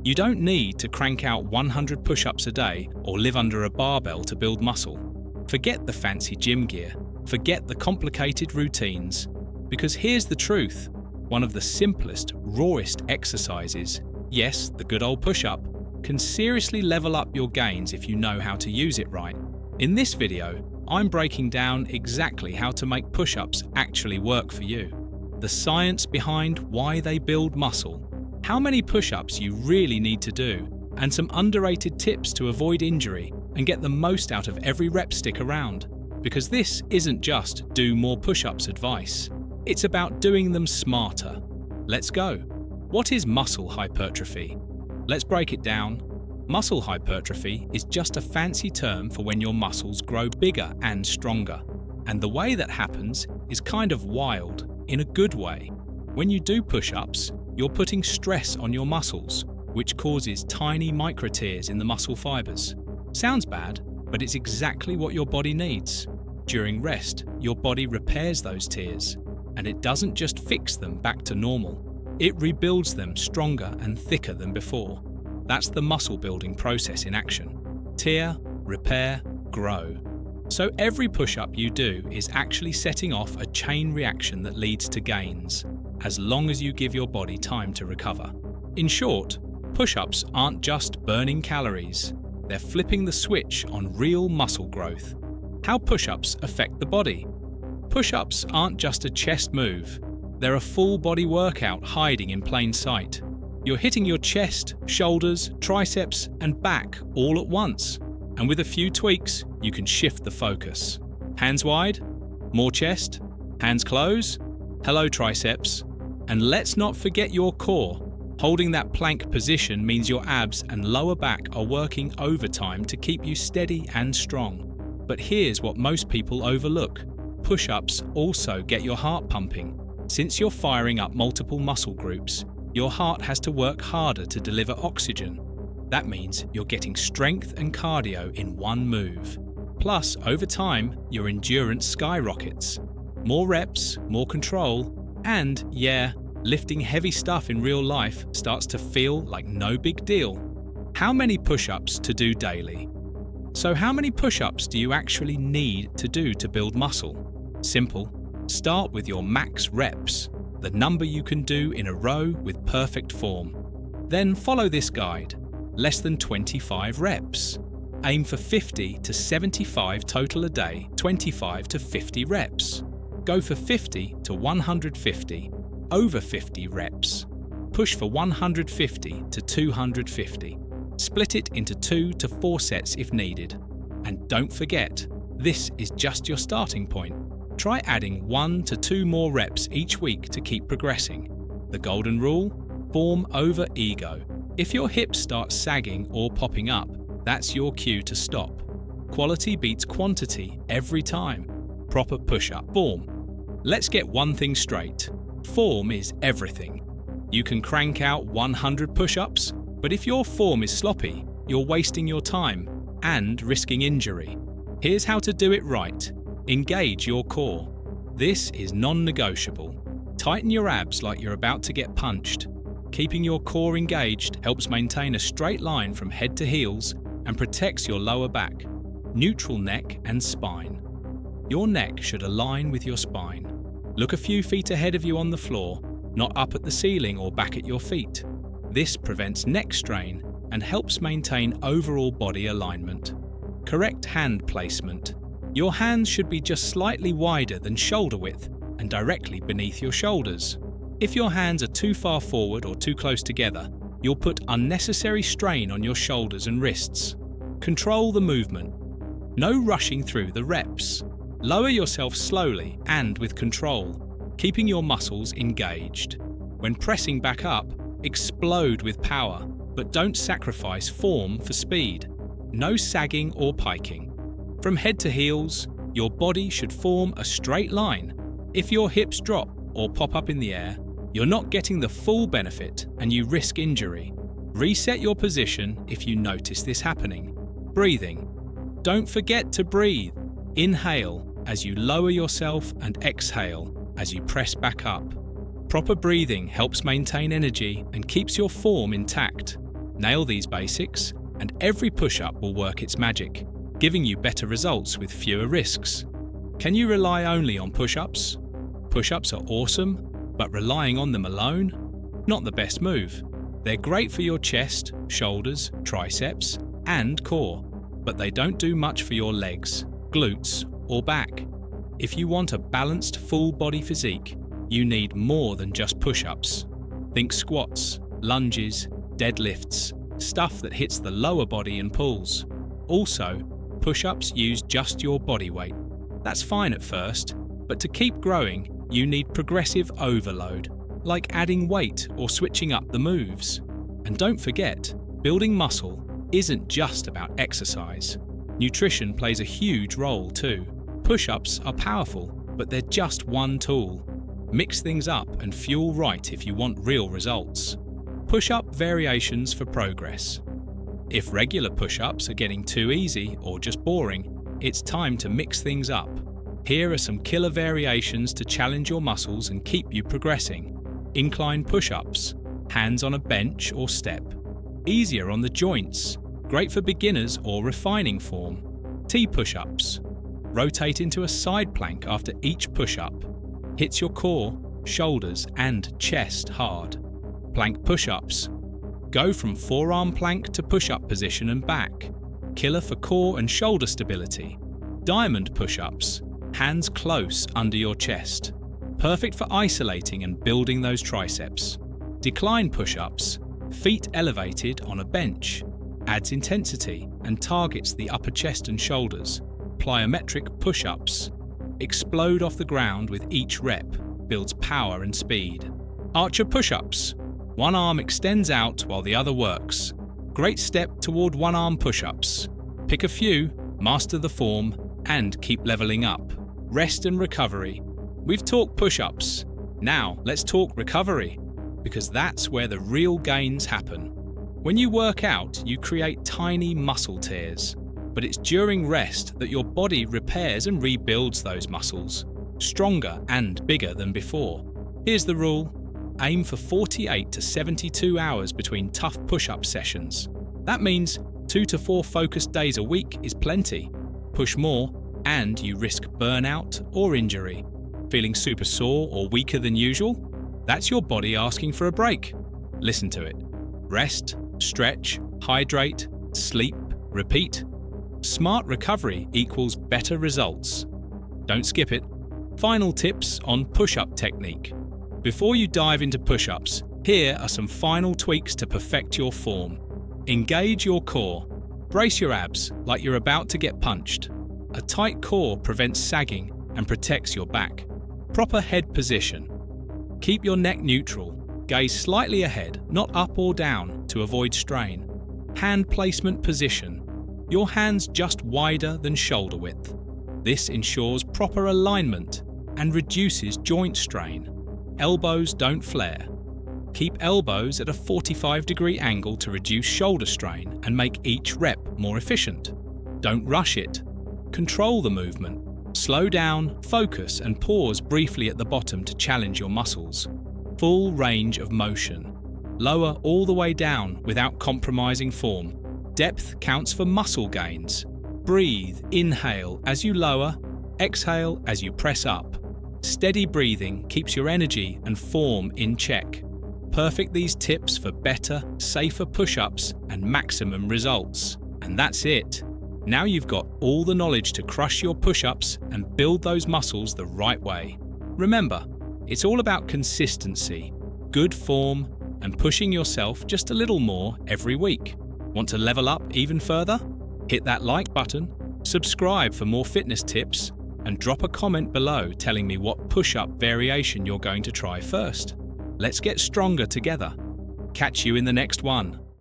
You don't need to crank out 100 push-ups a day or live under a barbell to build muscle. Forget the fancy gym gear. Forget the complicated routines. Because here's the truth. One of the simplest, rawest exercises, yes, the good old push-up, can seriously level up your gains if you know how to use it right. In this video, I'm breaking down exactly how to make push-ups actually work for you. The science behind why they build muscle, how many push-ups you really need to do, and some underrated tips to avoid injury and get the most out of every rep stick around. Because this isn't just do more push-ups advice. It's about doing them smarter. Let's go. What is muscle hypertrophy? Let's break it down. Muscle hypertrophy is just a fancy term for when your muscles grow bigger and stronger. And the way that happens is kind of wild, in a good way. When you do push-ups, you're putting stress on your muscles, which causes tiny micro tears in the muscle fibers. Sounds bad, but it's exactly what your body needs. During rest, your body repairs those tears, and it doesn't just fix them back to normal. It rebuilds them stronger and thicker than before. That's the muscle building process in action. Tear, repair, grow. So every push-up you do is actually setting off a chain reaction that leads to gains, as long as you give your body time to recover. In short, push-ups aren't just burning calories, they're flipping the switch on real muscle growth. How push-ups affect the body? Push-ups aren't just a chest move, they're a full body workout hiding in plain sight. You're hitting your chest, shoulders, triceps, and back all at once. And with a few tweaks, you can shift the focus. Hands wide, more chest, hands close, hello triceps. And let's not forget your core. Holding that plank position means your abs and lower back are working overtime to keep you steady and strong. But here's what most people overlook. Push-ups also get your heart pumping. Since you're firing up multiple muscle groups, your heart has to work harder to deliver oxygen. That means you're getting strength and cardio in one move. Plus, over time, your endurance skyrockets. More reps, more control, and, yeah, lifting heavy stuff in real life starts to feel like no big deal. How many push-ups to do daily? So how many push-ups do you actually need to do to build muscle? Simple. Start with your max reps, the number you can do in a row with perfect form. Then follow this guide. Less than 25 reps. Aim for 50 to 75 total a day, 25 to 50 reps. Go for 50 to 150, over 50 reps. Push for 150 to 250. Split it into 2 to 4 sets if needed. And don't forget, this is just your starting point. Try adding 1 to 2 more reps each week to keep progressing. The golden rule? Form over ego. If your hips start sagging or popping up, that's your cue to stop. Quality beats quantity every time. Proper push-up form. Let's get one thing straight. Form is everything. You can crank out 100 push-ups, but if your form is sloppy, you're wasting your time and risking injury. Here's how to do it right. Engage your core. This is non-negotiable. Tighten your abs like you're about to get punched. Keeping your core engaged helps maintain a straight line from head to heels and protects your lower back, neutral neck and spine. Your neck should align with your spine. Look a few feet ahead of you on the floor, not up at the ceiling or back at your feet. This prevents neck strain and helps maintain overall body alignment. Correct hand placement. Your hands should be just slightly wider than shoulder width and directly beneath your shoulders. If your hands are too far forward or too close together, you'll put unnecessary strain on your shoulders and wrists. Control the movement. No rushing through the reps. Lower yourself slowly and with control, keeping your muscles engaged. When pressing back up, explode with power, but don't sacrifice form for speed. No sagging or piking. From head to heels, your body should form a straight line. If your hips drop or pop up in the air, you're not getting the full benefit and you risk injury. Reset your position if you notice this happening. Breathing. Don't forget to breathe. Inhale as you lower yourself and exhale as you press back up. Proper breathing helps maintain energy and keeps your form intact. Nail these basics, and every push-up will work its magic, giving you better results with fewer risks. Can you rely only on push-ups? Push-ups are awesome, but relying on them alone? Not the best move. They're great for your chest, shoulders, triceps, and core, but they don't do much for your legs, glutes, or back. If you want a balanced full-body physique, you need more than just push-ups. Think squats, lunges, deadlifts, stuff that hits the lower body and pulls. Also, push-ups use just your body weight. That's fine at first, but to keep growing, you need progressive overload, like adding weight or switching up the moves. And don't forget, building muscle isn't just about exercise. Nutrition plays a huge role too. Push-ups are powerful, but they're just one tool. Mix things up and fuel right if you want real results. Push-up variations for progress. If regular push-ups are getting too easy or just boring, it's time to mix things up. Here are some killer variations to challenge your muscles and keep you progressing. Incline push-ups, hands on a bench or step. Easier on the joints, great for beginners or refining form. T push-ups. Rotate into a side plank after each push-up. Hits your core, shoulders and chest hard. Plank push-ups. Go from forearm plank to push-up position and back. Killer for core and shoulder stability. Diamond push-ups. Hands close under your chest. Perfect for isolating and building those triceps. Decline push-ups. Feet elevated on a bench. Adds intensity and targets the upper chest and shoulders. Plyometric push-ups. Explode off the ground with each rep. Builds power and speed. Archer push-ups. One arm extends out while the other works. Great step toward one-arm push-ups. Pick a few, master the form, and keep leveling up. Rest and recovery. We've talked push-ups. Now let's talk recovery, because that's where the real gains happen. When you work out, you create tiny muscle tears, but it's during rest that your body repairs and rebuilds those muscles, stronger and bigger than before. Here's the rule. Aim for 48 to 72 hours between tough push-up sessions. That means 2 to 4 focused days a week is plenty. Push more, and you risk burnout or injury. Feeling super sore or weaker than usual? That's your body asking for a break. Listen to it. Rest, stretch, hydrate, sleep, repeat. Smart recovery equals better results. Don't skip it. Final tips on push-up technique. Before you dive into push-ups, here are some final tweaks to perfect your form. Engage your core. Brace your abs like you're about to get punched. A tight core prevents sagging and protects your back. Proper head position. Keep your neck neutral. Gaze slightly ahead, not up or down, to avoid strain. Hand placement position. Your hands just wider than shoulder width. This ensures proper alignment and reduces joint strain. Elbows don't flare. Keep elbows at a 45-degree angle to reduce shoulder strain and make each rep more efficient. Don't rush it. Control the movement. Slow down, focus, and pause briefly at the bottom to challenge your muscles. Full range of motion. Lower all the way down without compromising form. Depth counts for muscle gains. Breathe, inhale as you lower, exhale as you press up. Steady breathing keeps your energy and form in check. Perfect these tips for better, safer push-ups and maximum results. And that's it. Now you've got all the knowledge to crush your push-ups and build those muscles the right way. Remember, it's all about consistency, good form, and pushing yourself just a little more every week. Want to level up even further? Hit that like button, subscribe for more fitness tips, and drop a comment below telling me what push-up variation you're going to try first. Let's get stronger together. Catch you in the next one.